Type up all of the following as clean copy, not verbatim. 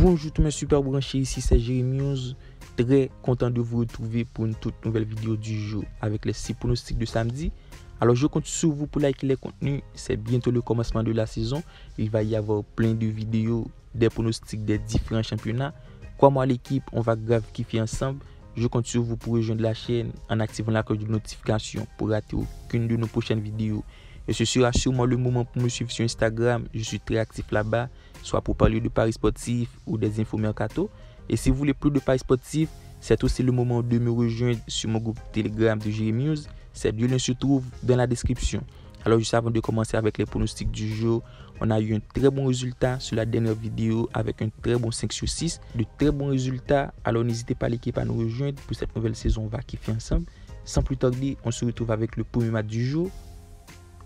Bonjour tout mes super branchés, ici c'est Jérémy. Très content de vous retrouver pour une toute nouvelle vidéo du jour avec les 6 pronostics de samedi. Alors je compte sur vous pour liker les contenus, c'est bientôt le commencement de la saison. Il va y avoir plein de vidéos, des pronostics des différents championnats. Crois-moi l'équipe, on va grave kiffer ensemble. Je compte sur vous pour rejoindre la chaîne en activant la cloche de notification pour rater aucune de nos prochaines vidéos. Et ce sera sûrement le moment pour me suivre sur Instagram. Je suis très actif là-bas, soit pour parler de paris sportifs ou des infos mercato. Et si vous voulez plus de paris sportifs, c'est aussi le moment de me rejoindre sur mon groupe Telegram de Jérémy. Cette lien se trouve dans la description. Alors juste avant de commencer avec les pronostics du jour, on a eu un très bon résultat sur la dernière vidéo avec un très bon 5 sur 6. De très bons résultats, alors n'hésitez pas l'équipe à nous rejoindre pour cette nouvelle saison, on va kiffer ensemble. Sans plus tarder, on se retrouve avec le premier match du jour.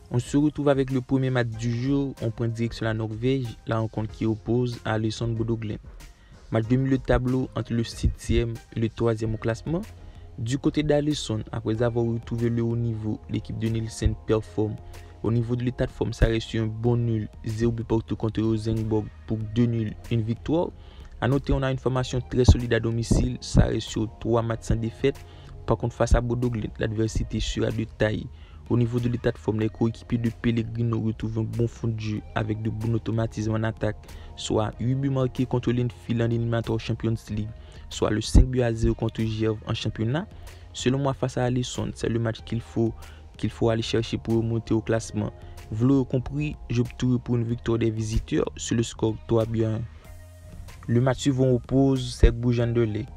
On prend direction la Norvège, la rencontre qui oppose à Alessandro Bodø/Glimt. Match de milieu de tableau entre le 7e et le 3e au classement. Du côté d'Alessandro, après avoir retrouvé le haut niveau, l'équipe de Nielsen performe. Au niveau de l'état de forme, ça reste un bon nul, 0 but partout contre Rosenborg pour 2 nuls, une victoire. A noter, on a une formation très solide à domicile, ça reste sur 3 matchs sans défaite. Par contre, face à Bodø/Glimt, l'adversité sera de taille. Au niveau de l'état de forme, les coéquipiers de Pellegrino retrouvent un bon fond de jeu avec de bons automatismes en attaque, soit 8 buts marqués contre l'Enfield en éliminatoire Champions League, soit le 5 buts à 0 contre Genève en championnat. Selon moi, face à Alessandro, c'est le match qu'il faut aller chercher pour remonter au classement. Vous l'aurez compris, j'opte pour une victoire des visiteurs sur le score 3 buts à 1. Le match suivant oppose Cercle Anderlecht.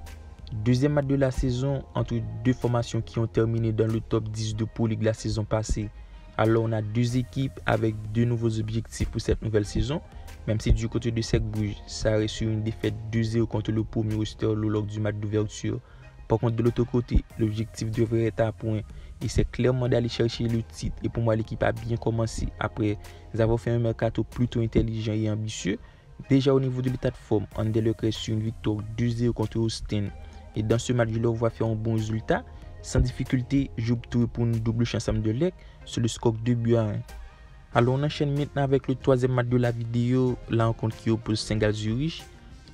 Deuxième match de la saison entre deux formations qui ont terminé dans le top 10 de Pro League la saison passée. Alors on a deux équipes avec deux nouveaux objectifs pour cette nouvelle saison. Même si du côté de Cercle Bruges, ça reste sur une défaite 2-0 contre le premier Westerlo lors du match d'ouverture. Par contre de l'autre côté, l'objectif devrait être à point. Et c'est clairement d'aller chercher le titre. Et pour moi l'équipe a bien commencé après avoir fait un mercato plutôt intelligent et ambitieux. Déjà au niveau de l'état de forme, Anderlecht reste sur une victoire 2-0 contre Austin. Et dans ce match, je leur vois faire un bon résultat. Sans difficulté, j'opte pour une double chance à Anderlecht sur le score 2 buts à 1. Alors on enchaîne maintenant avec le troisième match de la vidéo, la rencontre qui oppose Saint-Gall Zurich.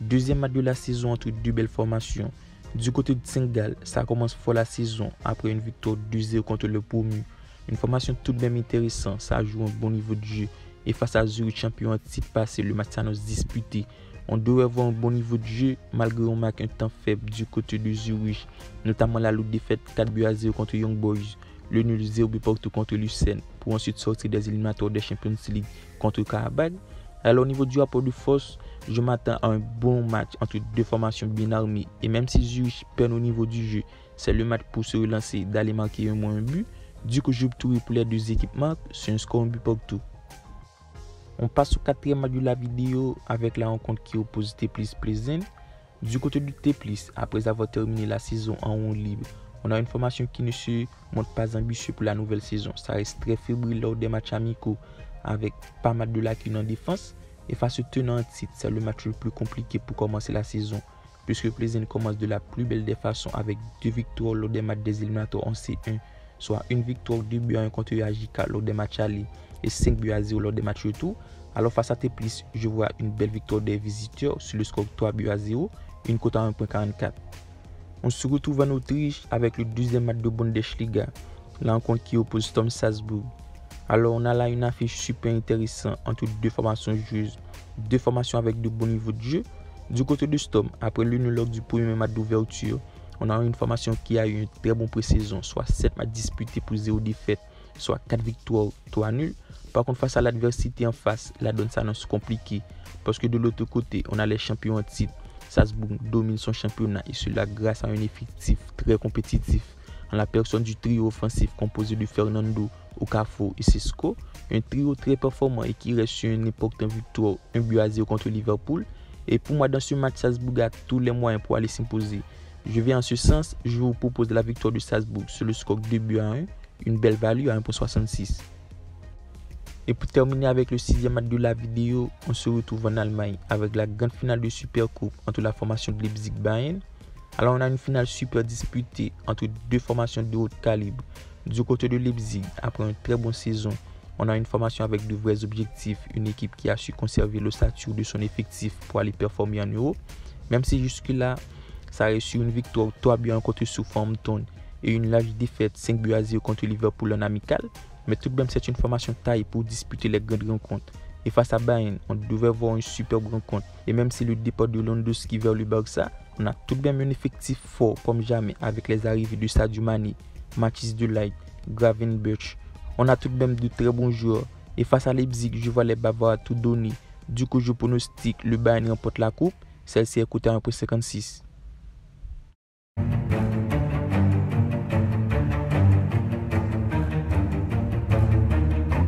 Deuxième match de la saison entre deux belles formations. Du côté de Saint-Gall, ça commence fort la saison après une victoire 2-0 contre le promu. Une formation tout de même intéressante, ça joue un bon niveau de jeu. Et face à Zurich, champion en titre passé, le match s'annonce disputé. On devrait avoir un bon niveau de jeu malgré on marque un temps faible du côté de Zurich, notamment la lourde défaite 4 buts à 0 contre Young Boys, le nul 0 but partout contre Lucerne pour ensuite sortir des éliminatoires des Champions League contre Karabakh. Alors au niveau du rapport de force, je m'attends à un bon match entre deux formations bien armées et même si Zurich perd au niveau du jeu, c'est le match pour se relancer d'aller marquer au moins un but. Du coup, je opte pour les deux équipes marquent sur un score un but partout. On passe au quatrième match de la vidéo avec la rencontre qui oppose Teplice-Plzeň. Du côté du Teplice, après avoir terminé la saison en haut libre, on a une formation qui ne se montre pas ambitieuse pour la nouvelle saison. Ça reste très fébrile lors des matchs amicaux avec pas mal de lacunes en défense. Et face au tenant en titre, c'est le match le plus compliqué pour commencer la saison, puisque Plzeň commence de la plus belle des façons avec 2 victoires lors des matchs des éliminatoires en C1, soit une victoire 2 buts à 1 contre AJK lors des matchs allés et 5 buts à 0 lors des matchs retour. Alors face à Teplice, je vois une belle victoire des visiteurs sur le score 3 buts à 0, une cote à 1.44. On se retrouve en Autriche avec le deuxième match de Bundesliga, la rencontre qui oppose Storm Salzbourg. Alors on a là une affiche super intéressante entre deux formations joueuses, deux formations avec de bons niveaux de jeu. Du côté de Storm, après le nul lors du premier match d'ouverture, on a une formation qui a eu une très bonne pré-saison, soit 7 matchs disputés pour 0 défaite, soit 4 victoires, 3 nuls. Par contre, face à l'adversité en face, la donne s'annonce compliquée parce que de l'autre côté, on a les champions en titre. Salzbourg domine son championnat et cela grâce à un effectif très compétitif en la personne du trio offensif composé de Fernando, Okafor et Sisco. Un trio très performant et qui reste sur une importante victoire 1 but à 0 contre Liverpool. Et pour moi, dans ce match, Salzbourg a tous les moyens pour aller s'imposer. Je vais en ce sens, je vous propose la victoire de Salzbourg sur le score 2 buts à 1, une belle value à 1.66. Et pour terminer avec le sixième match de la vidéo, on se retrouve en Allemagne avec la grande finale de Supercoupe entre la formation de Leipzig-Bayern. Alors on a une finale super disputée entre deux formations de haut calibre. Du côté de Leipzig, après une très bonne saison, On a une formation avec de vrais objectifs, une équipe qui a su conserver l'ossature de son effectif pour aller performer en Europe. Même si jusque-là, ça a reçu une victoire 3-1 contre Southampton et une large défaite 5-0 contre Liverpool en amical, mais tout de même c'est une formation taille pour disputer les grandes rencontres. Et face à Bayern, on devait voir une superbe rencontre. Et même si le départ de Lewandowski vers le Barça, on a tout de même un effectif fort comme jamais avec les arrivées de Sadio Mané, Mathis de Ligt, Gravenberch. On a tout de même de très bons joueurs. Et face à Leipzig, je vois les Bavarois tout donner. Du coup, je pronostique le Bayern remporte la coupe. Celle-ci est cotée à 1,56.